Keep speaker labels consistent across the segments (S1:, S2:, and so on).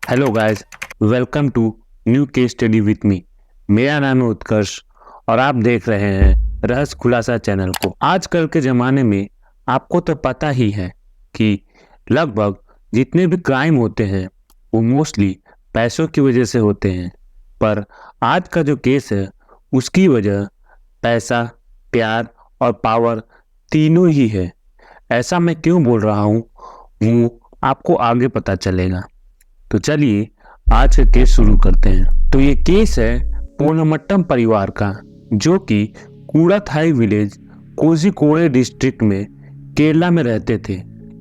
S1: Hello guys, welcome to new case study with me. मेरा नाम है उत्कर्ष और आप देख रहे हैं रहस्य खुलासा चैनल को। आजकल के ज़माने में आपको तो पता ही है कि लगभग जितने भी क्राइम होते हैं वो मोस्टली पैसों की वजह से होते हैं। पर आज का जो केस है उसकी वजह पैसा, प्यार और पावर तीनों ही है। ऐसा मैं क्यों बोल रहा हूँ वो आपको आगे पता चलेगा। तो चलिए आज का केस शुरू करते हैं। तो ये केस है पूर्णमट्टम परिवार का, जो कि कूड़ाथाई विलेज, कोझिकोडे डिस्ट्रिक्ट में केरला में रहते थे।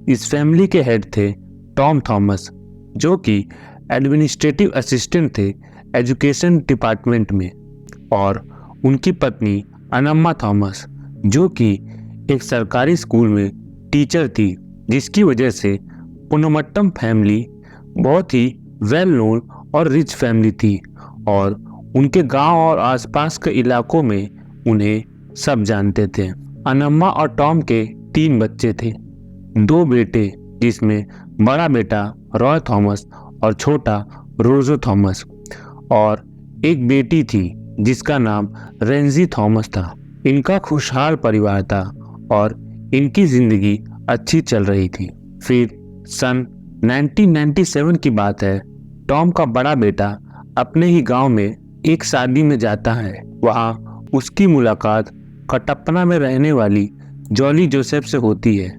S1: इस फैमिली के हेड थे टॉम थॉमस, जो कि एडमिनिस्ट्रेटिव असिस्टेंट थे एजुकेशन डिपार्टमेंट में, और उनकी पत्नी अनम्मा थॉमस, जो कि एक सरकारी स्कूल में टीचर थी, जिसकी वजह से पूर्णमट्टम फैमिली बहुत ही वेल नोन और रिच फैमिली थी और उनके गांव और आसपास के इलाकों में उन्हें सब जानते थे। अनम्मा और टॉम के 3 बच्चे थे, 2 बेटे जिसमें बड़ा बेटा रॉय थॉमस और छोटा रोजो थॉमस, और एक बेटी थी जिसका नाम रेंजी थॉमस था। इनका खुशहाल परिवार था और इनकी जिंदगी अच्छी चल रही थी। फिर सन 1997 की बात है। टॉम का बड़ा बेटा अपने ही गांव में एक शादी में जाता है। वहां उसकी मुलाकात कटप्पना में रहने वाली जॉली जोसेफ से होती है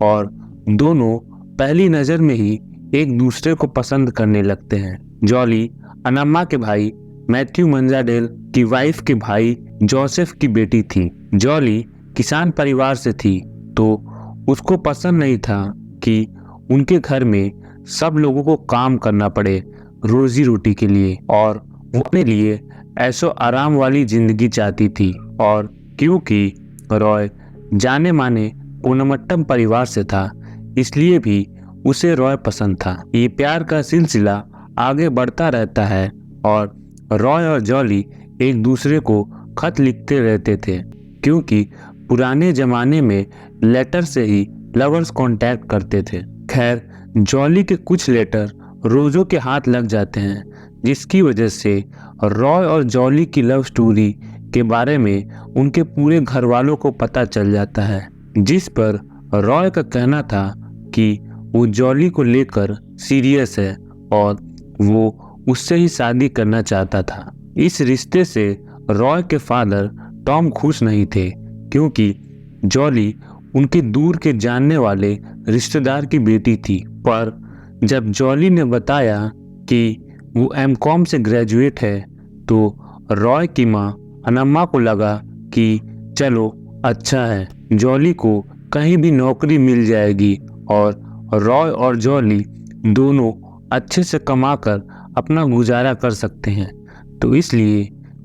S1: और दोनों पहली नजर में ही एक दूसरे को पसंद करने लगते हैं। जॉली अनम्मा के भाई मैथ्यू मंजाडेल की वाइफ के भाई जोसेफ की बेटी थी। जॉली किसान परिवार से थी, तो उसको पसंद नहीं था कि उनके घर में सब लोगों को काम करना पड़े रोजी रोटी के लिए, और वो अपने लिए ऐशो आराम वाली जिंदगी चाहती थी। और क्योंकि रॉय जाने माने पूर्णमट्टम परिवार से था, इसलिए भी उसे रॉय पसंद था। ये प्यार का सिलसिला आगे बढ़ता रहता है और रॉय और जॉली एक दूसरे को खत लिखते रहते थे, क्योंकि पुराने जमाने में लेटर से ही लवर्स कांटेक्ट करते थे। खैर, जॉली के कुछ लेटर रोजो के हाथ लग जाते हैं, जिसकी वजह से रॉय और जॉली की लव स्टोरी के बारे में उनके पूरे घर वालों को पता चल जाता है, जिस पर रॉय का कहना था कि वो जॉली को लेकर सीरियस है और वो उससे ही शादी करना चाहता था। इस रिश्ते से रॉय के फादर टॉम खुश नहीं थे, क्योंकि जॉली उनके दूर के जानने वाले रिश्तेदार की बेटी थी। पर जब जॉली ने बताया कि वो एमकॉम से ग्रेजुएट है, तो रॉय की माँ अनम्मा को लगा कि चलो अच्छा है, जॉली को कहीं भी नौकरी मिल जाएगी और रॉय और जॉली दोनों अच्छे से कमाकर अपना गुजारा कर सकते हैं। तो इसलिए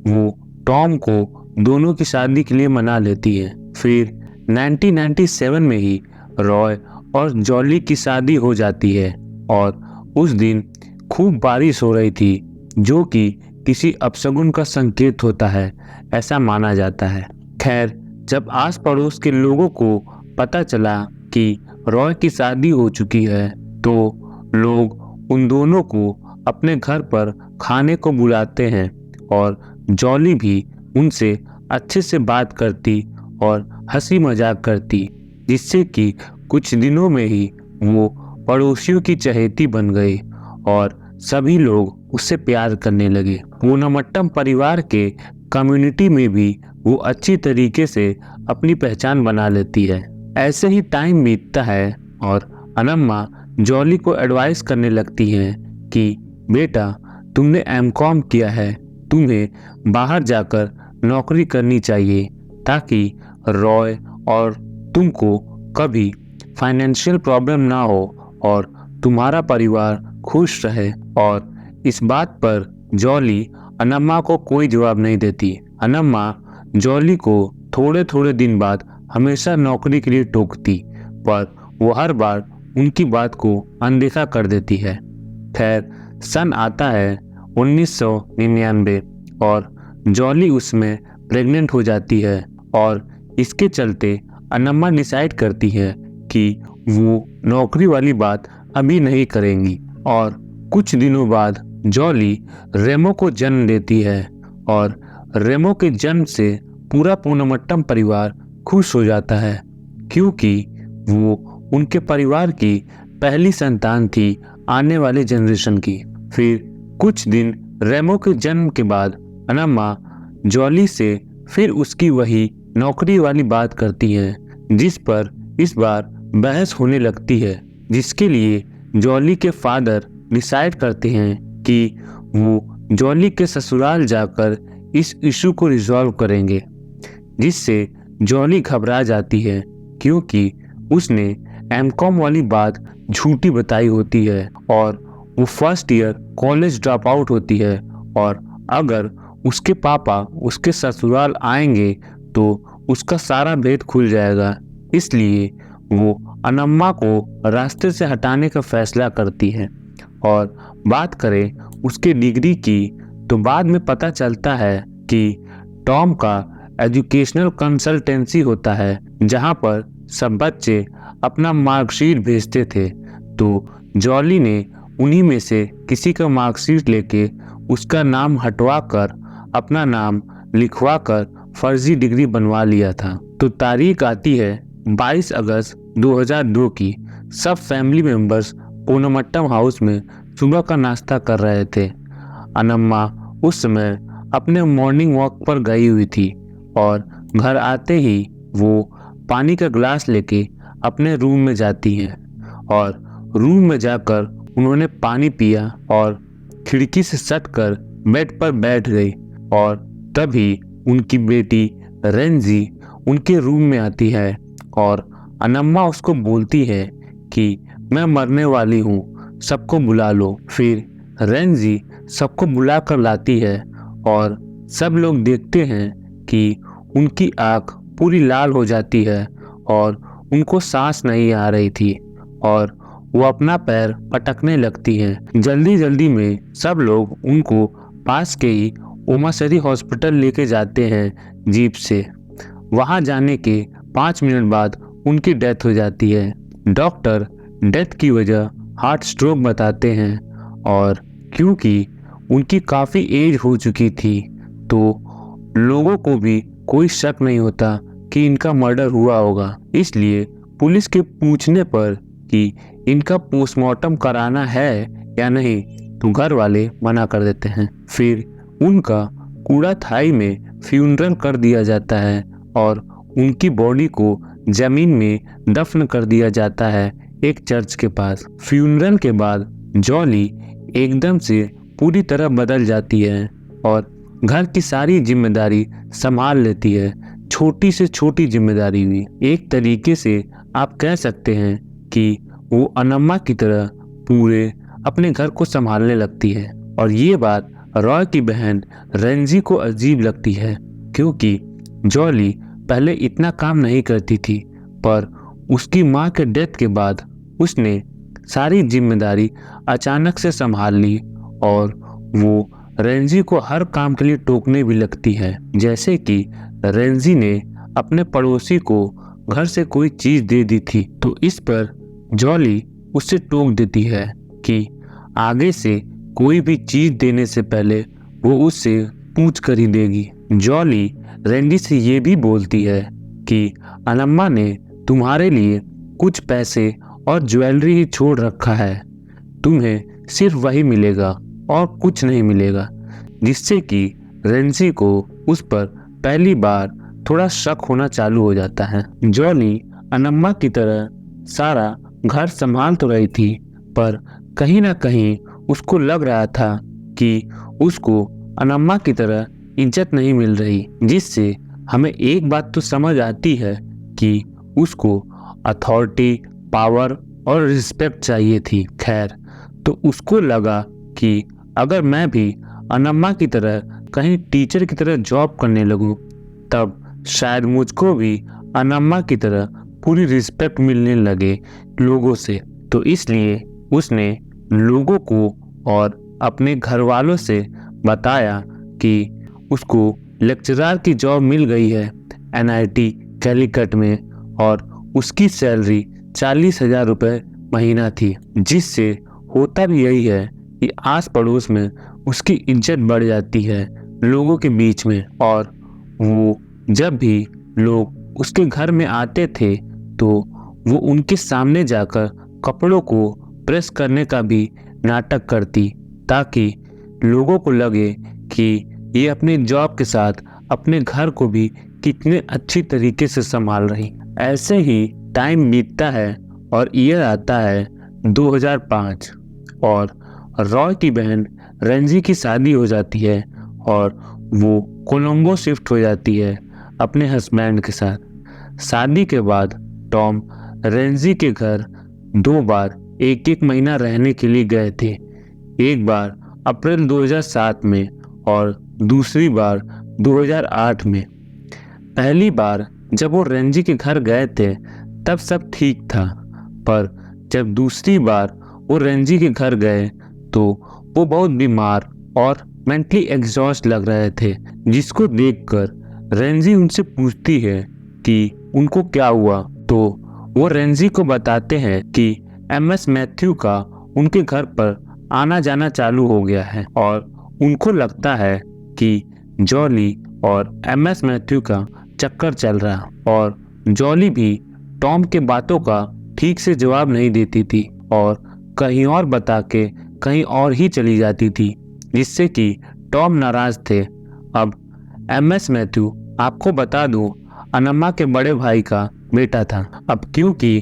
S1: वो टॉम को दोनों की शादी के लिए मना लेती है। फिर 1997 में ही रॉय और जॉली की शादी हो जाती है और उस दिन खूब बारिश हो रही थी, जो कि किसी अपशगुन का संकेत होता है, ऐसा माना जाता है। खैर, जब आस पड़ोस के लोगों को पता चला कि रॉय की शादी हो चुकी है, तो लोग उन दोनों को अपने घर पर खाने को बुलाते हैं और जॉली भी उनसे अच्छे से बात करती और हंसी मजाक करती, जिससे कि कुछ दिनों में ही वो पड़ोसियों की चहेती बन गई और सभी लोग उससे प्यार करने लगे। पूर्णमट्टम परिवार के कम्युनिटी में भी वो अच्छी तरीके से अपनी पहचान बना लेती है। ऐसे ही टाइम बीतता है और अनम्मा जॉली को एडवाइस करने लगती हैं कि बेटा, तुमने एमकॉम किया है, तुम्हें बाहर जाकर नौकरी करनी चाहिए, ताकि रॉय और तुमको कभी फाइनेंशियल प्रॉब्लम ना हो और तुम्हारा परिवार खुश रहे। और इस बात पर जॉली अनम्मा को कोई जवाब नहीं देती। अनम्मा जॉली को थोड़े थोड़े दिन बाद हमेशा नौकरी के लिए टोकती, पर वो हर बार उनकी बात को अनदेखा कर देती है। खैर, सन आता है 1999 और जॉली उसमें प्रेग्नेंट हो जाती है और इसके चलते अनम्मा डिसाइड करती है कि वो नौकरी वाली बात अभी नहीं करेंगी और कुछ दिनों बाद जॉली रेमो को जन्म देती है और रेमो के जन्म से पूरा पूनमट्टम परिवार खुश हो जाता है, क्योंकि वो उनके परिवार की पहली संतान थी आने वाले जनरेशन की। फिर कुछ दिन रेमो के जन्म के बाद अनम्मा जॉली से फिर उसकी वही नौकरी वाली बात करती है, जिस पर इस बार बहस होने लगती है, जिसके लिए जॉली के फादर डिसाइड करते हैं कि वो जॉली के ससुराल जाकर इस इशू को रिजॉल्व करेंगे, जिससे जॉली घबरा जाती है क्योंकि उसने एमकॉम वाली बात झूठी बताई होती है और वो first year college drop out होती है, और अगर उसके पापा उसके ससुराल आएंगे तो उसका सारा भेद खुल जाएगा। इसलिए वो अनम्मा को रास्ते से हटाने का फैसला करती है। और बात करें उसके डिग्री की तो बाद में पता चलता है कि टॉम का एजुकेशनल कंसल्टेंसी होता है, जहां पर सब बच्चे अपना मार्कशीट भेजते थे। तो जॉली ने उन्हीं में से किसी का मार्कशीट लेके उसका नाम हटवा कर अपना नाम लिखवा कर फर्जी डिग्री बनवा लिया था। तो तारीख आती है 22 अगस्त 2002 की। सब फैमिली मेंबर्स पूनमट्टम हाउस में सुबह का नाश्ता कर रहे थे। अनम्मा उस समय अपने मॉर्निंग वॉक पर गई हुई थी और घर आते ही वो पानी का ग्लास लेके अपने रूम में जाती हैं और रूम में जाकर उन्होंने पानी पिया और खिड़की से सटकर बेड पर बैठ गई। और तभी उनकी बेटी रेंजी उनके रूम में आती है और अनम्मा उसको बोलती है कि मैं मरने वाली हूँ, सबको बुला लो। फिर रेंजी सबको बुला कर लाती है और सब लोग देखते हैं कि उनकी आँख पूरी लाल हो जाती है और उनको सांस नहीं आ रही थी और वो अपना पैर पटकने लगती हैं। जल्दी जल्दी में सब लोग उनको पास के ही ओमासरी हॉस्पिटल लेके जाते हैं जीप से। वहां जाने के 5 मिनट बाद उनकी डेथ हो जाती है। डॉक्टर डेथ की वजह हार्ट स्ट्रोक बताते हैं और क्योंकि उनकी काफ़ी एज हो चुकी थी तो लोगों को भी कोई शक नहीं होता कि इनका मर्डर हुआ होगा। इसलिए पुलिस के पूछने पर कि इनका पोस्टमार्टम कराना है या नहीं तो घर वाले मना कर देते हैं। फिर उनका कूड़ा थाई में फ्यूनरल कर दिया जाता है और उनकी बॉडी को जमीन में दफन कर दिया जाता है एक चर्च के पास। फ्यूनरल के बाद जॉली एकदम से पूरी तरह बदल जाती है और घर की सारी जिम्मेदारी संभाल लेती है, छोटी से छोटी जिम्मेदारी भी। एक तरीके से आप कह सकते हैं कि वो अनम्मा की तरह पूरे अपने घर को संभालने लगती है। और ये बात रॉय की बहन रेंजी को अजीब लगती है क्योंकि जॉली पहले इतना काम नहीं करती थी, पर उसकी माँ के डेथ के बाद उसने सारी जिम्मेदारी अचानक से संभाल ली और वो रेंजी को हर काम के लिए टोकने भी लगती है। जैसे कि रेंजी ने अपने पड़ोसी को घर से कोई चीज दे दी थी तो इस पर जॉली उससे टोक देती है कि आगे से कोई भी चीज देने से पहले वो उससे पूछ कर ही देगी। जॉली रेंडी से ये भी बोलती है कि अनम्मा ने तुम्हारे लिए कुछ पैसे और ज्वेलरी ही छोड़ रखा है, तुम्हें सिर्फ वही मिलेगा और कुछ नहीं मिलेगा, जिससे कि रेंजी को उस पर पहली बार थोड़ा शक होना चालू हो जाता है। जॉली अनम्मा की तरह सारा घर संभाल तो रही थी, पर कहीं ना कहीं उसको लग रहा था कि उसको अनम्मा की तरह इज्जत नहीं मिल रही, जिससे हमें एक बात तो समझ आती है कि उसको अथॉरिटी, पावर और रिस्पेक्ट चाहिए थी। खैर, तो उसको लगा कि अगर मैं भी अनम्मा की तरह कहीं टीचर की तरह जॉब करने लगूं, तब शायद मुझको भी अनम्मा की तरह पूरी रिस्पेक्ट मिलने लगे लोगों से। तो इसलिए उसने लोगों को और अपने घर वालों से बताया कि उसको लेक्चरर की जॉब मिल गई है NIT कैलीकट में और उसकी सैलरी 40,000 रुपये महीना थी, जिससे होता भी यही है कि आस पड़ोस में उसकी इज्जत बढ़ जाती है लोगों के बीच में। और वो जब भी लोग उसके घर में आते थे तो वो उनके सामने जाकर कपड़ों को प्रेस करने का भी नाटक करती, ताकि लोगों को लगे कि ये अपने जॉब के साथ अपने घर को भी कितने अच्छी तरीके से संभाल रही। ऐसे ही टाइम बीतता है और ईयर आता है 2005 और रॉय की बहन रेंजी की शादी हो जाती है और वो कोलंबो शिफ्ट हो जाती है अपने हस्बैंड के साथ। शादी के बाद टॉम रेंजी के घर 2 बार एक महीना रहने के लिए गए थे। एक बार अप्रैल 2007 में और दूसरी बार 2008 में। पहली बार जब वो रेंजी के घर गए थे तब सब ठीक था, पर जब दूसरी बार वो रेंजी के घर गए तो वो बहुत बीमार और मेंटली एग्जॉस्ट लग रहे थे, जिसको देखकर रेंजी उनसे पूछती है कि उनको क्या हुआ। तो वो रेंजी को बताते हैं कि एमएस मैथ्यू का उनके घर पर आना जाना चालू हो गया है और उनको लगता है कि जॉली और एमएस मैथ्यू का चक्कर चल रहा। और जॉली भी टॉम के बातों का ठीक से जवाब नहीं देती थी और कहीं और बता के कहीं और ही चली जाती थी, जिससे कि टॉम नाराज थे। अब एमएस मैथ्यू, आपको बता दूं, अनम्मा के बड़े भाई का बेटा था। अब क्योंकि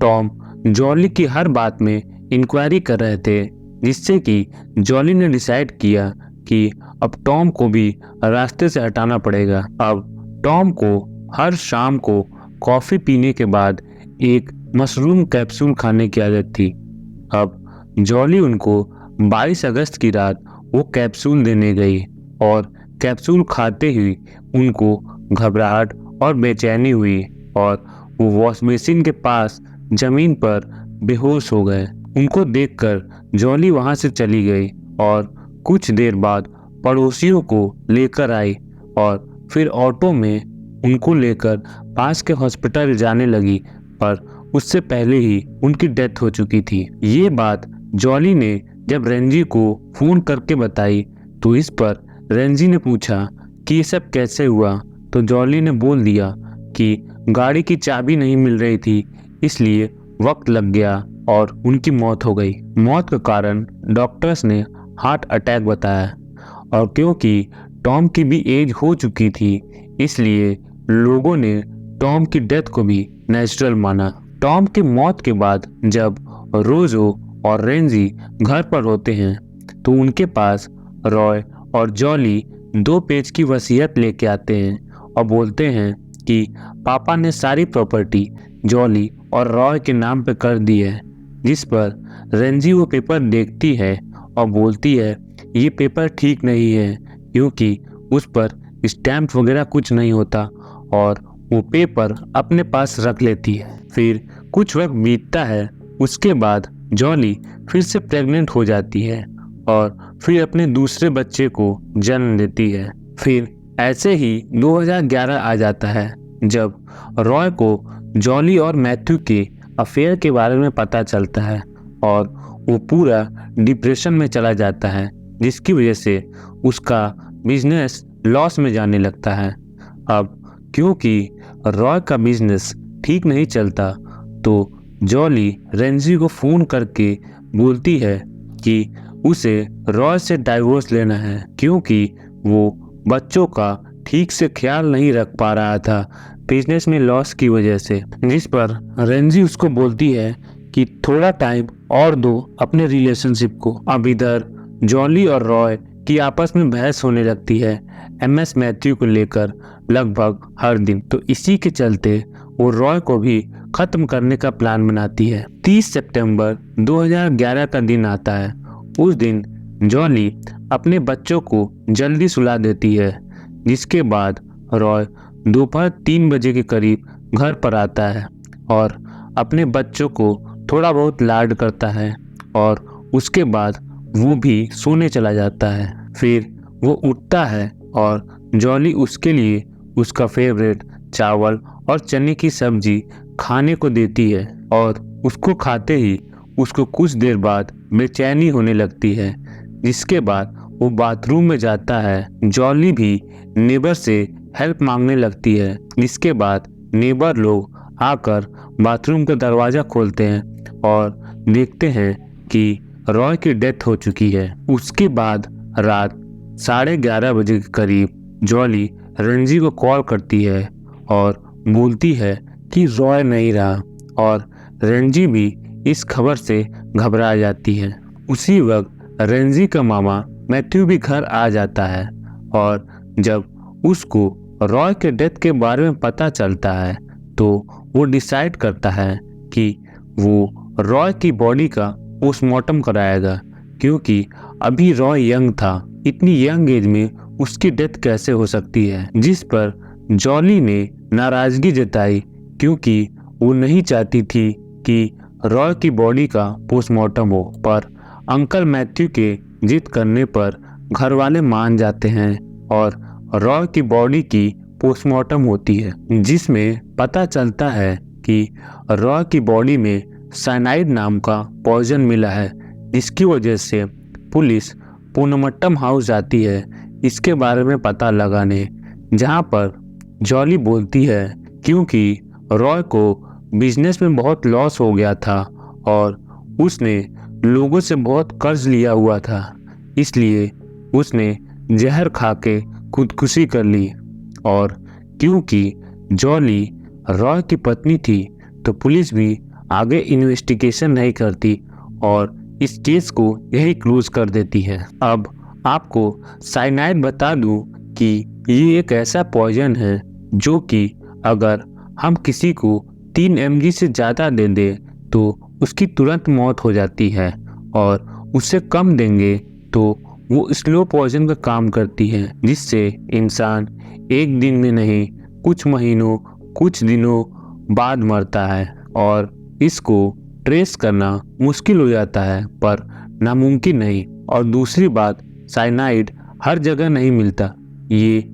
S1: टॉम जॉली की हर बात में इंक्वायरी कर रहे थे, जिससे कि जॉली ने डिसाइड किया कि अब टॉम को भी रास्ते से हटाना पड़ेगा। अब टॉम को हर शाम को कॉफ़ी पीने के बाद एक मशरूम कैप्सूल खाने की आदत थी। अब जॉली उनको 22 अगस्त की रात वो कैप्सूल देने गई और कैप्सूल खाते ही उनको घबराहट और बेचैनी हुई और वो वॉश बेसिन के पास जमीन पर बेहोश हो गए। उनको देखकर जॉली वहां से चली गई और कुछ देर बाद पड़ोसियों को लेकर आई और फिर ऑटो में उनको लेकर पास के हॉस्पिटल जाने लगी, पर उससे पहले ही उनकी डेथ हो चुकी थी। ये बात जॉली ने जब रेंजी को फोन करके बताई तो इस पर रेंजी ने पूछा कि ये सब कैसे हुआ। तो जॉली ने बोल दिया कि गाड़ी की चाबी नहीं मिल रही थी, इसलिए वक्त लग गया और उनकी मौत हो गई। मौत का कारण डॉक्टर्स ने हार्ट अटैक बताया और क्योंकि टॉम की भी एज हो चुकी थी, इसलिए लोगों ने टॉम की डेथ को भी नेचुरल माना। टॉम की मौत के बाद जब रोजो और रेंजी घर पर होते हैं तो उनके पास रॉय और जॉली 2 पेज की वसीयत लेके आते हैं और बोलते हैं कि पापा ने सारी प्रॉपर्टी जॉली और रॉय के नाम पे कर दी है। जिस पर रेंजी वो पेपर देखती है और बोलती है ये पेपर ठीक नहीं है, क्योंकि उस पर स्टैम्प वगैरह कुछ नहीं होता, और वो पेपर अपने पास रख लेती है। फिर कुछ वक्त बीतता है। उसके बाद जॉली फिर से प्रेग्नेंट हो जाती है और फिर अपने दूसरे बच्चे को जन्म देती है। फिर ऐसे ही 2011 आ जाता है, जब रॉय को जॉली और मैथ्यू के अफेयर के बारे में पता चलता है और वो पूरा डिप्रेशन में चला जाता है, जिसकी वजह से उसका बिजनेस लॉस में जाने लगता है। अब क्योंकि रॉय का बिजनेस ठीक नहीं चलता तो जॉली रेंजी को फ़ोन करके बोलती है कि उसे रॉय से डाइवोर्स लेना है, क्योंकि वो बच्चों का ठीक से ख्याल नहीं रख पा रहा था बिजनेस में लॉस की वजह से। जिस पर रेंजी उसको बोलती है कि थोड़ा टाइम और दो अपने रिलेशनशिप को। अब इधर जॉली और रॉय की आपस में बहस होने लगती है एमएस मैथ्यू को लेकर लगभग हर दिन। तो इसी के चलते वो रॉय को भी खत्म करने का प्लान बनाती है। 30 सितंबर 2011 का दिन आता है। उस दिन जॉली अपने बच्चों को जल्दी सुला देती है, जिसके बाद रॉय दोपहर 3 बजे के करीब घर पर आता है और अपने बच्चों को थोड़ा बहुत लाड करता है और उसके बाद वो भी सोने चला जाता है। फिर वो उठता है और जॉली उसके लिए उसका फेवरेट चावल और चने की सब्जी खाने को देती है और उसको खाते ही उसको कुछ देर बाद बेचैनी होने लगती है, जिसके बाद वो बाथरूम में जाता है। जॉली भी नेबर से हेल्प मांगने लगती है, जिसके बाद नेबर लोग आकर बाथरूम का दरवाज़ा खोलते हैं और देखते हैं कि रॉय की डेथ हो चुकी है। उसके बाद रात 11:30 बजे के करीब जॉली रेंजी को कॉल करती है और बोलती है कि रॉय नहीं रहा, और रेंजी भी इस खबर से घबरा जाती है। उसी वक्त रेंजी का मामा मैथ्यू भी घर आ जाता है, और जब उसको रॉय के डेथ के बारे में पता चलता है तो वो डिसाइड करता है कि वो रॉय की बॉडी का पोस्टमार्टम कराएगा, क्योंकि अभी रॉय यंग था। इतनी यंग एज में उसकी डेथ कैसे हो सकती है, जिस पर जॉली ने नाराजगी जताई, क्योंकि वो नहीं चाहती थी कि रॉय की बॉडी का पोस्टमार्टम हो। पर अंकल मैथ्यू के जिद करने पर घर वाले मान जाते हैं और रॉय की बॉडी की पोस्टमार्टम होती है, जिसमें पता चलता है कि रॉय की बॉडी में साइनाइड नाम का पॉइजन मिला है, जिसकी वजह से पुलिस पोस्टमार्टम हाउस जाती है इसके बारे में पता लगाने, जहां पर जॉली बोलती है क्योंकि रॉय को बिजनेस में बहुत लॉस हो गया था और उसने लोगों से बहुत कर्ज लिया हुआ था, इसलिए उसने जहर खा के खुदकुशी कर ली। और क्योंकि जॉली रॉय की पत्नी थी तो पुलिस भी आगे इन्वेस्टिगेशन नहीं करती और इस केस को यही क्लोज कर देती है। अब आपको साइनाइड बता दूं कि ये एक ऐसा पॉइजन है जो कि अगर हम किसी को 3 mg से ज़्यादा दे दें तो उसकी तुरंत मौत हो जाती है, और उससे कम देंगे तो वो स्लो पॉइजन का काम करती है, जिससे इंसान एक दिन में नहीं कुछ महीनों कुछ दिनों बाद मरता है। और इसको ट्रेस करना मुश्किल हो जाता है पर नामुमकिन नहीं। और दूसरी बात, साइनाइड हर जगह नहीं मिलता, ये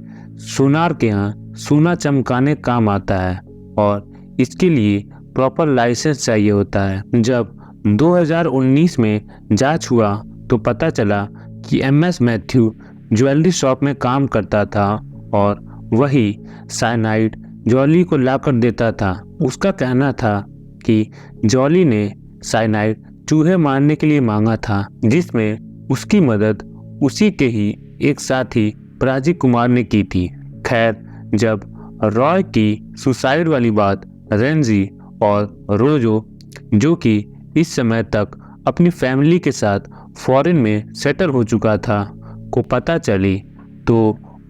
S1: सोनार के यहाँ सोना चमकाने काम आता है और इसके लिए प्रॉपर लाइसेंस चाहिए होता है। जब 2019 में जांच हुआ तो पता चला कि MS मैथ्यू ज्वेलरी शॉप में काम करता था और वही साइनाइड जॉली को लाकर देता था। उसका कहना था कि जॉली ने साइनाइड चूहे मारने के लिए मांगा था, जिसमें उसकी मदद उसी के ही एक साथी प्राजी कुमार ने की थी। खैर, जब रॉय की सुसाइड वाली बात रेंजी और रोजो, जो कि इस समय तक अपनी फैमिली के साथ फॉरेन में सेटल हो चुका था, को पता चली तो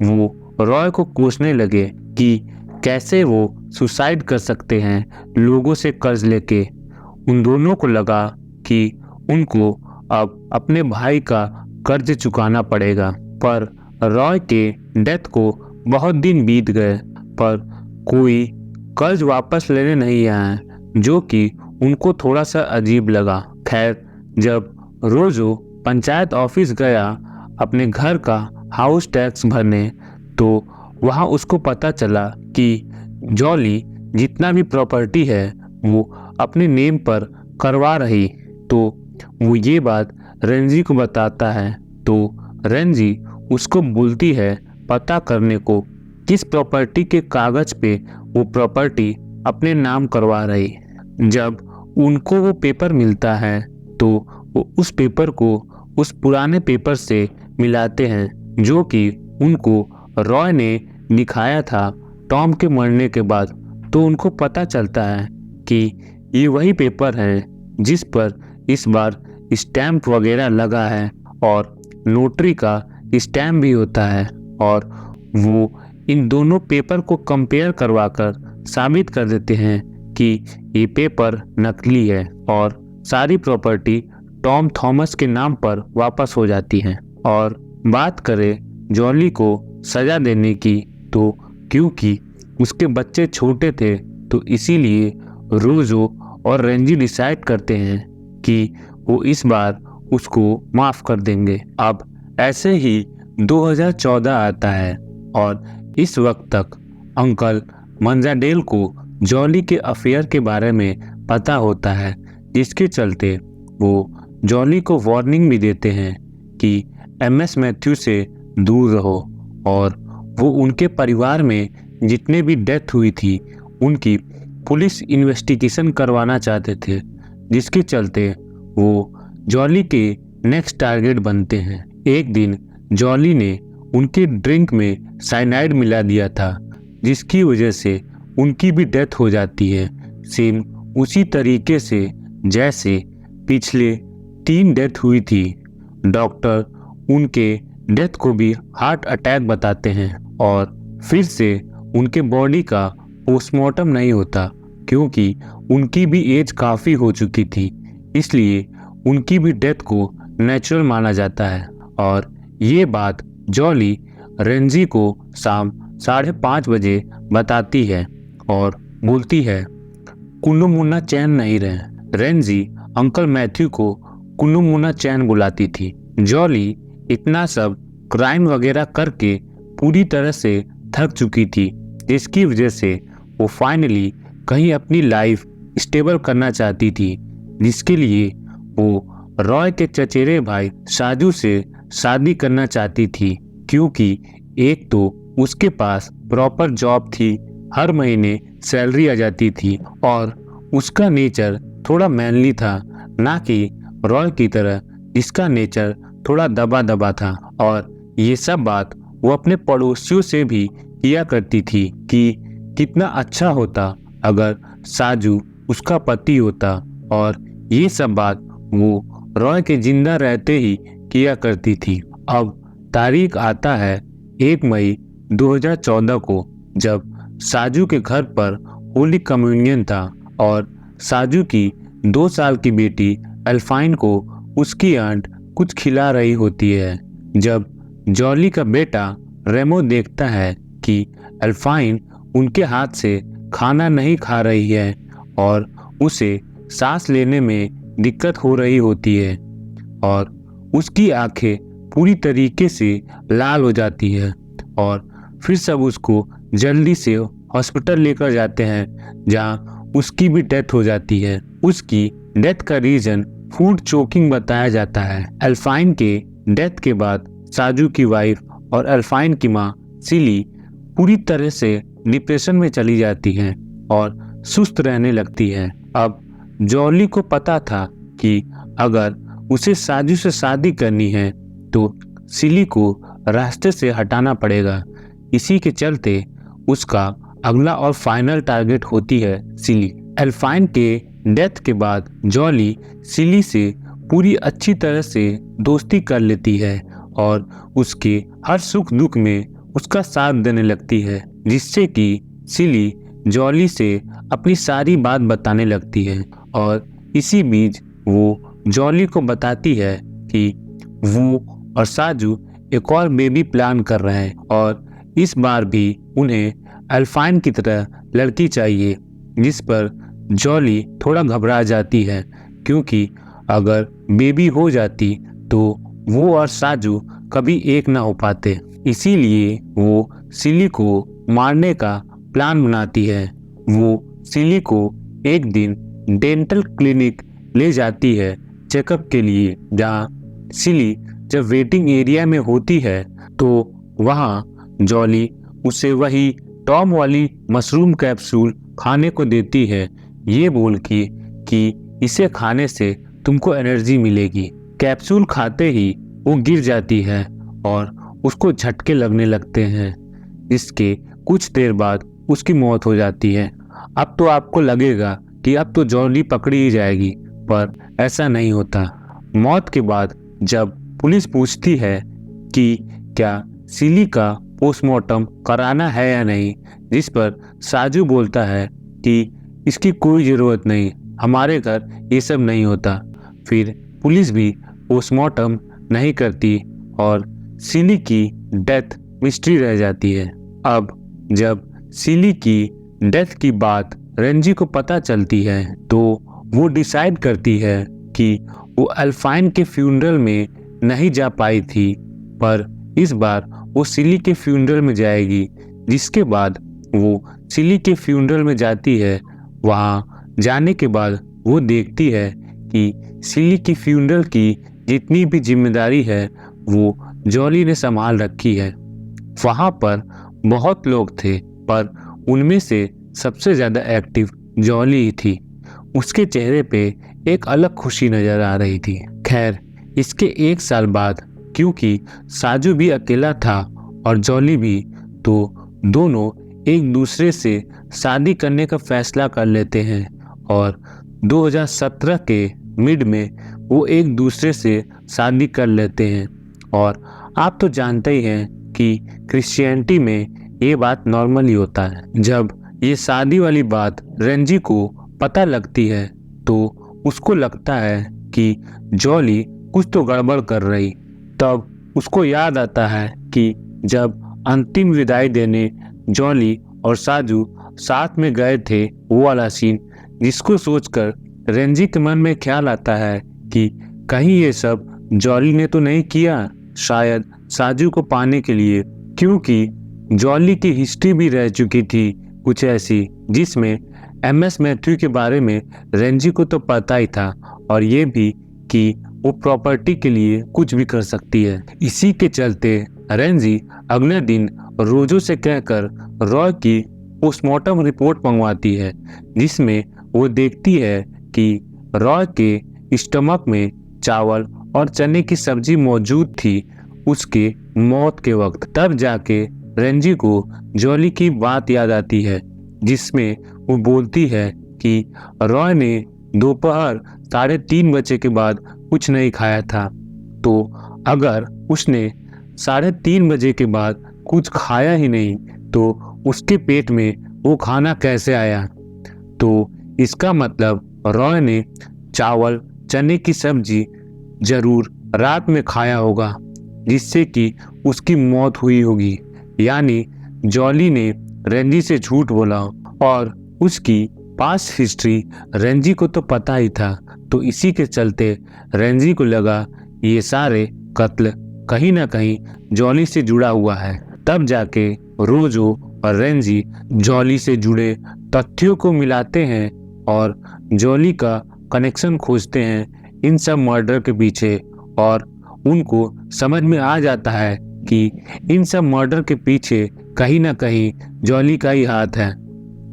S1: वो रॉय को कोसने लगे कि कैसे वो सुसाइड कर सकते हैं लोगों से कर्ज लेके। उन दोनों को लगा कि उनको अब अपने भाई का कर्ज चुकाना पड़ेगा। पर रॉय के डेथ को बहुत दिन बीत गए पर कोई कर्ज वापस लेने नहीं आया, जो कि उनको थोड़ा सा अजीब लगा। खैर, जब रोजो पंचायत ऑफिस गया अपने घर का हाउस टैक्स भरने, तो वहाँ उसको पता चला कि जॉली जितना भी प्रॉपर्टी है वो अपने नेम पर करवा रही। तो वो ये बात रेंजी को बताता है, तो रेंजी उसको बोलती है पता करने को किस प्रॉपर्टी के कागज पे वो प्रॉपर्टी अपने नाम करवा रही। जब उनको वो पेपर मिलता है तो वो उस पेपर को उस पुराने पेपर से मिलाते हैं जो कि उनको रॉय ने दिखाया था टॉम के मरने के बाद। तो उनको पता चलता है कि ये वही पेपर है जिस पर इस बार स्टैम्प वगैरह लगा है और नोटरी का स्टैम्प भी होता है, और वो इन दोनों पेपर को कंपेयर करवाकर साबित कर देते हैं कि ये पेपर नकली है और सारी प्रॉपर्टी टॉम थॉमस के नाम पर वापस हो जाती है। और बात करें जॉली को सजा देने की, तो क्योंकि उसके बच्चे छोटे थे तो इसीलिए रोजो और रेंजी डिसाइड करते हैं कि वो इस बार उसको माफ़ कर देंगे। अब ऐसे ही 2014 आता है और इस वक्त तक अंकल मंजाडेल को जॉली के अफेयर के बारे में पता होता है, जिसके चलते वो जॉली को वार्निंग भी देते हैं कि एमएस मैथ्यू से दूर रहो, और वो उनके परिवार में जितने भी डेथ हुई थी उनकी पुलिस इन्वेस्टिगेशन करवाना चाहते थे, जिसके चलते वो जॉली के नेक्स्ट टारगेट बनते हैं। एक दिन जॉली ने उनके ड्रिंक में साइनाइड मिला दिया था, जिसकी वजह से उनकी भी डेथ हो जाती है, सेम उसी तरीके से जैसे पिछले 3 डेथ हुई थी। डॉक्टर उनके डेथ को भी हार्ट अटैक बताते हैं और फिर से उनके बॉडी का पोस्टमार्टम नहीं होता, क्योंकि उनकी भी एज काफ़ी हो चुकी थी, इसलिए उनकी भी डेथ को नेचुरल माना जाता है। और ये बात जॉली रेंजी को शाम 5:30 बजे बताती है और बोलती है कुन्नू मुन्ना चैन नहीं रहे। रेंजी अंकल मैथ्यू को कुन्नू मुन्ना चैन बुलाती थी। जॉली इतना सब क्राइम वगैरह करके पूरी तरह से थक चुकी थी, जिसकी वजह से वो फाइनली कहीं अपनी लाइफ स्टेबल करना चाहती थी, जिसके लिए वो रॉय के चचेरे भाई साजू से शादी करना चाहती थी, क्योंकि एक तो उसके पास प्रॉपर जॉब थी, हर महीने सैलरी आ जाती थी, और उसका नेचर थोड़ा मैनली था, ना कि रॉय की तरह जिसका नेचर थोड़ा दबा दबा था। और ये सब बात वो अपने पड़ोसियों से भी किया करती थी कि कितना अच्छा होता अगर साजू उसका पति होता, और ये सब बात वो रॉय के जिंदा रहते ही किया करती थी। अब तारीख आता है 1 मई 2014 को, जब साजू के घर पर होली कम्युनियन था और साजू की 2 साल की बेटी अल्फाइन को उसकी आंट कुछ खिला रही होती है। जब जॉली का बेटा रेमो देखता है कि अल्फाइन उनके हाथ से खाना नहीं खा रही है और उसे सांस लेने में दिक्कत हो रही होती है, और उसकी आंखें पूरी तरीके से लाल हो जाती है, और फिर सब उसको जल्दी से हॉस्पिटल लेकर जाते हैं, जहां उसकी भी डेथ हो जाती है। उसकी डेथ का रीजन फूड चोकिंग बताया जाता है। अल्फाइन के डेथ के बाद साजू की वाइफ और अल्फाइन की माँ सिली पूरी तरह से डिप्रेशन में चली जाती है और सुस्त रहने लगती है। अब जॉली को पता था कि अगर उसे साजू से शादी करनी है तो सिली को रास्ते से हटाना पड़ेगा। इसी के चलते उसका अगला और फाइनल टारगेट होती है सिली। अल्फाइन के डेथ के बाद जॉली सिली से पूरी अच्छी तरह से दोस्ती कर लेती है और उसके हर सुख दुख में उसका साथ देने लगती है, जिससे कि सिली जॉली से अपनी सारी बात बताने लगती है। और इसी बीच वो जॉली को बताती है कि वो और साजू एक और बेबी प्लान कर रहे हैं, और इस बार भी उन्हें अल्फाइन की तरह लड़की चाहिए, जिस पर जॉली थोड़ा घबरा जाती है, क्योंकि अगर बेबी हो जाती तो वो और साजू कभी एक ना हो पाते। इसीलिए वो सिली को मारने का प्लान बनाती है। वो सिली को एक दिन डेंटल क्लिनिक ले जाती है चेकअप के लिए, जहाँ सिली जब वेटिंग एरिया में होती है तो वहाँ जॉली उसे वही टॉम वाली मशरूम कैप्सूल खाने को देती है, ये बोल के कि इसे खाने से तुमको एनर्जी मिलेगी। कैप्सूल खाते ही वो गिर जाती है और उसको झटके लगने लगते हैं, इसके कुछ देर बाद उसकी मौत हो जाती है। अब तो आपको लगेगा कि अब तो जॉली पकड़ी ही जाएगी, पर ऐसा नहीं होता। मौत के बाद जब पुलिस पूछती है कि क्या सिली का पोस्टमार्टम कराना है या नहीं, जिस पर साजू बोलता है कि इसकी कोई ज़रूरत नहीं, हमारे घर ये सब नहीं होता। फिर पुलिस भी पोस्टमार्टम नहीं करती और सिली की डेथ मिस्ट्री रह जाती है। अब जब सिली की डेथ की बात रेंजी को पता चलती है तो वो डिसाइड करती है कि वो अल्फाइन के फ्यूनरल में नहीं जा पाई थी, पर इस बार वो सिली के फ्यूनरल में जाएगी। जिसके बाद वो सिली के फ्यूनरल में जाती है। वहाँ जाने के बाद वो देखती है कि सिली की फ्यूनरल की जितनी भी जिम्मेदारी है वो जॉली ने संभाल रखी है। वहां पर बहुत लोग थे पर उनमें से सबसे ज्यादा एक्टिव जॉली ही थी। उसके चेहरे पे एक अलग खुशी नजर आ रही थी। खैर, इसके 1 साल बाद क्योंकि साजू भी अकेला था और जॉली भी, तो दोनों एक दूसरे से शादी करने का फैसला कर लेते हैं और 2017 के मिड में वो एक दूसरे से शादी कर लेते हैं। और आप तो जानते ही हैं कि क्रिश्चियनिटी में ये बात नॉर्मल ही होता है। जब ये शादी वाली बात रेंजी को पता लगती है तो उसको लगता है कि जॉली कुछ तो गड़बड़ कर रही। तब उसको याद आता है कि जब अंतिम विदाई देने जॉली और साजू साथ में गए थे, वो वाला सीन, जिसको सोचकर रेंजी के मन में ख्याल आता है कि कहीं ये सब जॉली ने तो नहीं किया, शायद साजू को पाने के लिए। क्योंकि जॉली की हिस्ट्री भी रह चुकी थी कुछ ऐसी जिसमें MS मैथ्यू के बारे में रेंजी को तो पता ही था और ये भी कि वो प्रॉपर्टी के लिए कुछ भी कर सकती है। इसी के चलते रेंजी अगले दिन रोजो से कहकर रॉय की पोस्टमार्टम रिपोर्ट मंगवाती है, जिसमें वो देखती है कि रॉय के स्टमक में चावल और चने की सब्जी मौजूद थी उसके मौत के वक्त। तब जाके रेंजी को जॉली की बात याद आती है, जिसमें वो बोलती है कि रॉय ने दोपहर 3:30 बजे के बाद कुछ नहीं खाया था, तो अगर उसने 3:30 बजे के बाद कुछ खाया ही नहीं तो उसके पेट में वो खाना कैसे आया। तो इसका मतलब रॉय ने चावल चने की सब्जी जरूर रात में खाया होगा, जिससे कि उसकी मौत हुई होगी। यानी जॉली ने रेंजी से झूठ बोला और उसकी पास्ट हिस्ट्री रेंजी को तो पता ही था, तो इसी के चलते रेंजी को लगा ये सारे कत्ल कहीं ना कहीं जॉली से जुड़ा हुआ है। तब जाके रोजो और रेंजी जॉली से जुड़े तथ्यों को मिलाते हैं और जॉली का कनेक्शन खोजते हैं इन सब मर्डर के पीछे, और उनको समझ में आ जाता है कि इन सब मर्डर के पीछे कहीं ना कहीं जॉली का ही हाथ है।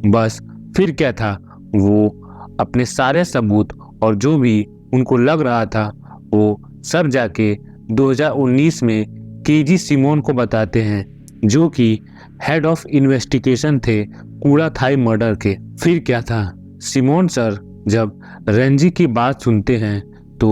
S1: बस फिर क्या था, वो अपने सारे सबूत और जो भी उनको लग रहा था वो सब जाके 2019 में केजी सिमोन को बताते हैं, जो कि हेड ऑफ इन्वेस्टिगेशन थे कूड़ा थाई मर्डर के। फिर क्या था, सिमोन सर जब रेंजी की बात सुनते हैं तो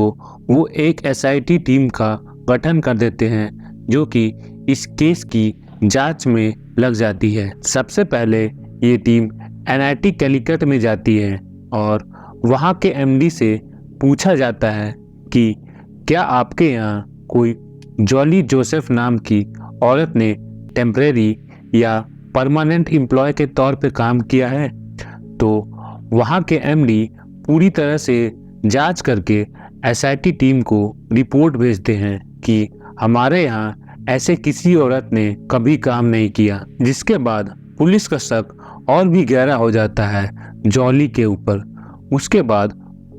S1: वो एक SIT टीम का गठन कर देते हैं जो कि इस केस की जांच में लग जाती है। सबसे पहले ये टीम NIT कैलिकट में जाती है और वहाँ के MD से पूछा जाता है कि क्या आपके यहाँ कोई जॉली जोसेफ नाम की औरत ने टेम्परेरी या परमानेंट एम्प्लॉय के तौर पे काम किया है। तो वहाँ के MD पूरी तरह से जांच करके SIT टीम को रिपोर्ट भेजते हैं कि हमारे यहाँ ऐसे किसी औरत ने कभी काम नहीं किया। जिसके बाद पुलिस का शक और भी गहरा हो जाता है जॉली के ऊपर। उसके बाद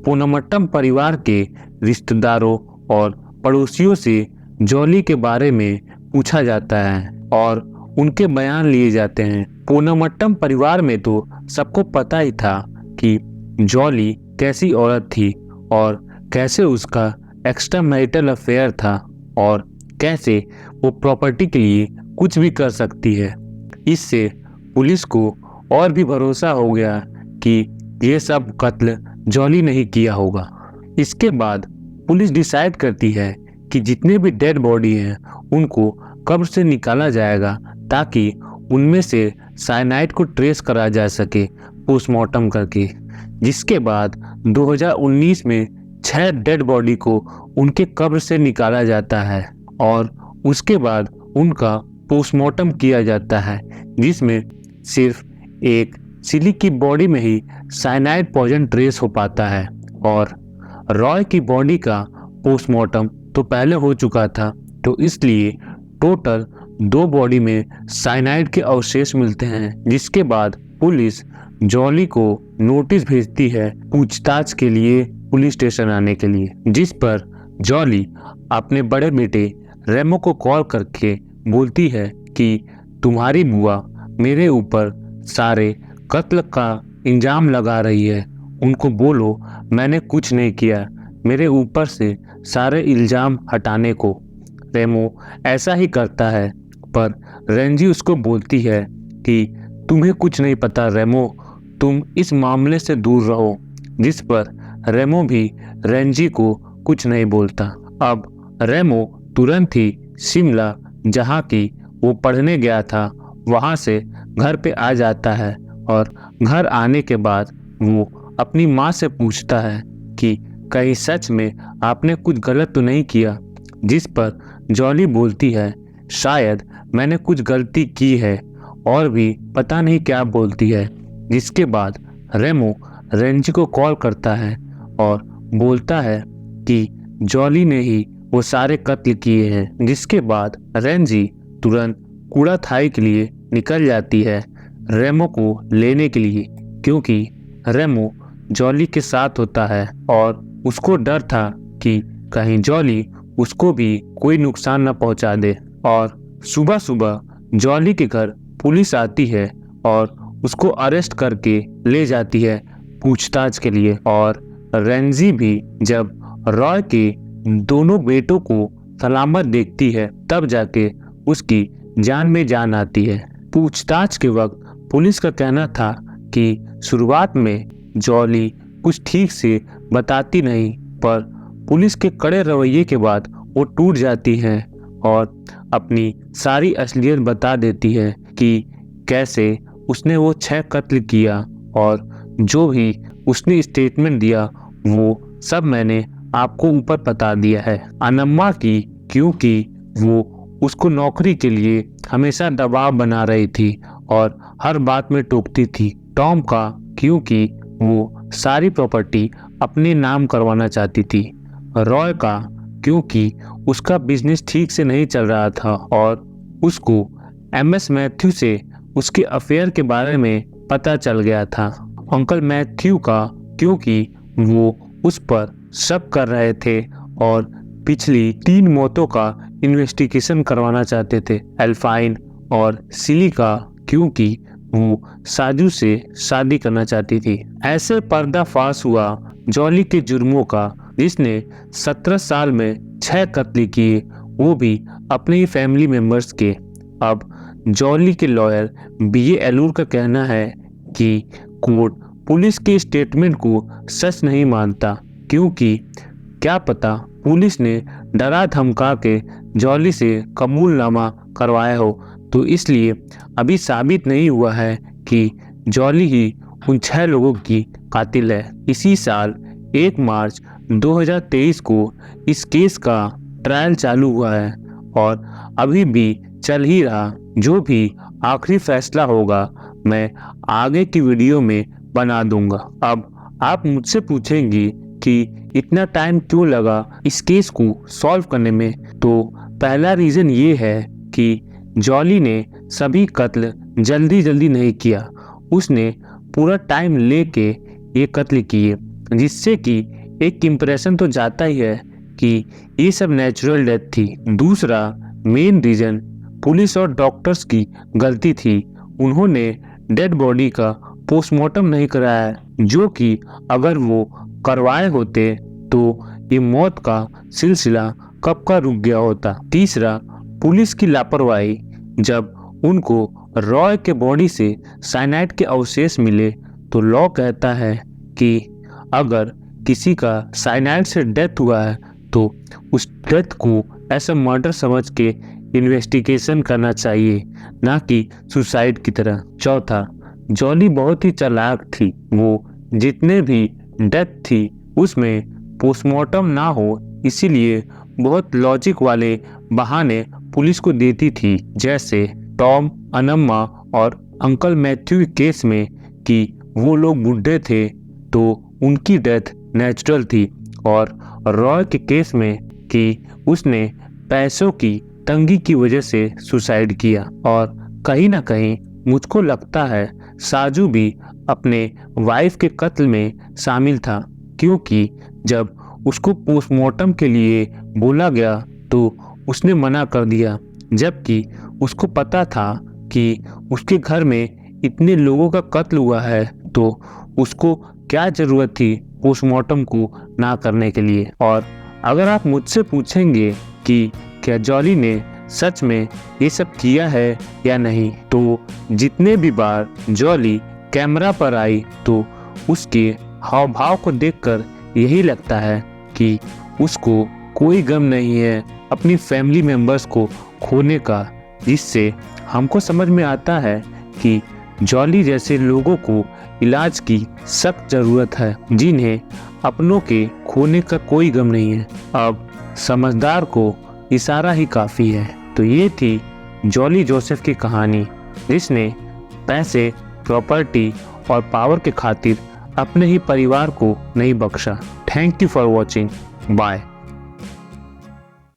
S1: पोनमट्टम परिवार के रिश्तेदारों और पड़ोसियों से जॉली के बारे में पूछा जाता है और उनके बयान लिए जाते हैं। पोनमट्टम परिवार में तो सबको पता ही था कि जॉली कैसी औरत थी और कैसे उसका एक्स्ट्रा मैरिटल अफेयर था और कैसे वो प्रॉपर्टी के लिए कुछ भी कर सकती है। इससे पुलिस को और भी भरोसा हो गया कि ये सब कत्ल जॉली नहीं किया होगा। इसके बाद पुलिस डिसाइड करती है कि जितने भी डेड बॉडी हैं उनको कब्र से निकाला जाएगा ताकि उनमें से साइनाइड को ट्रेस करा जा सके पोस्टमार्टम करके। जिसके बाद 2019 में 6 डेड बॉडी को उनके कब्र से निकाला जाता है और उसके बाद उनका पोस्टमार्टम किया जाता है, जिसमें सिर्फ एक सिली की बॉडी में ही साइनाइड पॉइजन ट्रेस हो पाता है और रॉय की बॉडी का पोस्टमार्टम तो पहले हो चुका था, तो इसलिए टोटल 2 बॉडी में साइनाइड के अवशेष मिलते हैं। जिसके बाद पुलिस जॉली को नोटिस भेजती है पूछताछ के लिए पुलिस स्टेशन आने के लिए, जिस पर जॉली अपने बड़े बेटे रेमो को कॉल करके बोलती है कि तुम्हारी बुआ मेरे ऊपर सारे कत्ल का इल्जाम लगा रही है, उनको बोलो मैंने कुछ नहीं किया, मेरे ऊपर से सारे इल्जाम हटाने को। रेमो ऐसा ही करता है, पर रेंजी उसको बोलती है कि तुम्हें कुछ नहीं पता रेमो, तुम इस मामले से दूर रहो, जिस पर रेमो भी रेंजी को कुछ नहीं बोलता। अब रेमो तुरंत ही शिमला, जहाँ की वो पढ़ने गया था, वहाँ से घर पे आ जाता है और घर आने के बाद वो अपनी माँ से पूछता है कि कहीं सच में आपने कुछ गलत तो नहीं किया, जिस पर जॉली बोलती है शायद मैंने कुछ गलती की है, और भी पता नहीं क्या बोलती है। जिसके बाद रेमो रेंजी को कॉल करता है और बोलता है कि जॉली ने ही वो सारे कत्ल किए हैं। जिसके बाद रेंजी तुरंत कूड़ा थाई के लिए निकल जाती है रेमो को लेने के लिए, क्योंकि रेमो जॉली के साथ होता है और उसको डर था कि कहीं जॉली उसको भी कोई नुकसान न पहुंचा दे। और सुबह सुबह जॉली के घर पुलिस आती है और उसको अरेस्ट करके ले जाती है पूछताछ के लिए। और रेंजी भी जब रॉय के दोनों बेटों को सलामत देखती है, तब जाके उसकी जान में जान आती है। पूछताछ के वक्त पुलिस का कहना था कि शुरुआत में जॉली कुछ ठीक से बताती नहीं, पर पुलिस के कड़े रवैये के बाद वो टूट जाती है और अपनी सारी असलियत बता देती है कि कैसे उसने वो 6 कत्ल किया, और जो भी उसने स्टेटमेंट दिया वो सब मैंने आपको ऊपर बता दिया है। अनम्मा की, क्योंकि वो उसको नौकरी के लिए हमेशा दबाव बना रही थी और हर बात में टोकती थी। टॉम का, क्योंकि वो सारी प्रॉपर्टी अपने नाम करवाना चाहती थी। रॉय का, क्योंकि उसका बिजनेस ठीक से नहीं चल रहा था और उसको एमएस मैथ्यू से उसके अफेयर के बारे में पता चल गया था। अंकल मैथ्यू का, क्योंकि वो उस पर शक कर रहे थे और पिछली 3 मौतों का इन्वेस्टिगेशन करवाना चाहते थे। एल्फाइन और सिली का, क्योंकि वो साजू से शादी करना चाहती थी। ऐसे पर्दाफाश हुआ जॉली के जुर्मों का, जिसने 17 साल में 6 कत्ल किए, वो भी अपने ही फैमिली मेंबर्स के। अब जॉली के लॉयर बीए एलूर का कहना है कि कोर्ट पुलिस के स्टेटमेंट को सच नहीं मानता, क्योंकि क्या पता पुलिस ने डरा धमका के जॉली से कबूलनामा करवाया हो, तो इसलिए अभी साबित नहीं हुआ है कि जॉली ही उन 6 लोगों की कातिल है। इसी साल 1 मार्च 2023 को इस केस का ट्रायल चालू हुआ है और अभी भी चल ही रहा। जो भी आखिरी फैसला होगा मैं आगे की वीडियो में बना दूंगा। अब आप मुझसे पूछेंगे कि इतना टाइम क्यों लगा इस केस को सॉल्व करने में, तो पहला रीज़न ये है कि जॉली ने सभी कत्ल जल्दी जल्दी नहीं किया, उसने पूरा टाइम लेके ये कत्ल किए, जिससे कि एक इम्प्रेशन तो जाता ही है कि ये सब नेचुरल डेथ थी। दूसरा मेन रीज़न पुलिस और डॉक्टर्स की गलती थी, उन्होंने डेड बॉडी का पोस्टमार्टम नहीं कराया, जो कि अगर वो करवाए होते तो ये मौत का सिलसिला कब का रुक गया होता। तीसरा पुलिस की लापरवाही, जब उनको रॉय के बॉडी से साइनाइड के अवशेष मिले तो लॉ कहता है कि अगर किसी का साइनाइड से डेथ हुआ है तो उस डेथ को ऐसा मर्डर समझ के इन्वेस्टिगेशन करना चाहिए, ना कि सुसाइड की तरह। चौथा, जॉली बहुत ही चालाक थी, वो जितने भी डेथ थी उसमें पोस्टमार्टम ना हो, इसीलिए बहुत लॉजिक वाले बहाने पुलिस को देती थी, जैसे टॉम, अनम्मा और अंकल मैथ्यू के केस में कि वो लोग बूढ़े थे तो उनकी डेथ नेचुरल थी, और रॉय के केस में कि उसने पैसों की तंगी की वजह से सुसाइड किया। और कहीं ना कहीं मुझको लगता है साजू भी अपने वाइफ के कत्ल में शामिल था, क्योंकि जब उसको पोस्टमार्टम के लिए बोला गया तो उसने मना कर दिया, जबकि उसको पता था कि उसके घर में इतने लोगों का कत्ल हुआ है तो उसको क्या ज़रूरत थी पोस्टमार्टम को ना करने के लिए। और अगर आप मुझसे पूछेंगे कि क्या जॉली ने सच में ये सब किया है या नहीं, तो जितने भी बार जॉली कैमरा पर आई तो उसके हाव भाव को देखकर यही लगता है कि उसको कोई गम नहीं है अपनी फैमिली मेंबर्स को खोने का, जिससे हमको समझ में आता है कि जॉली जैसे लोगों को इलाज की सख्त ज़रूरत है, जिन्हें अपनों के खोने का कोई गम नहीं है। अब समझदार को इशारा ही काफ़ी है। तो ये थी जॉली जोसेफ की कहानी, जिसने पैसे, प्रॉपर्टी और पावर के खातिर अपने ही परिवार को नहीं बख्शा। Thank you for watching. Bye.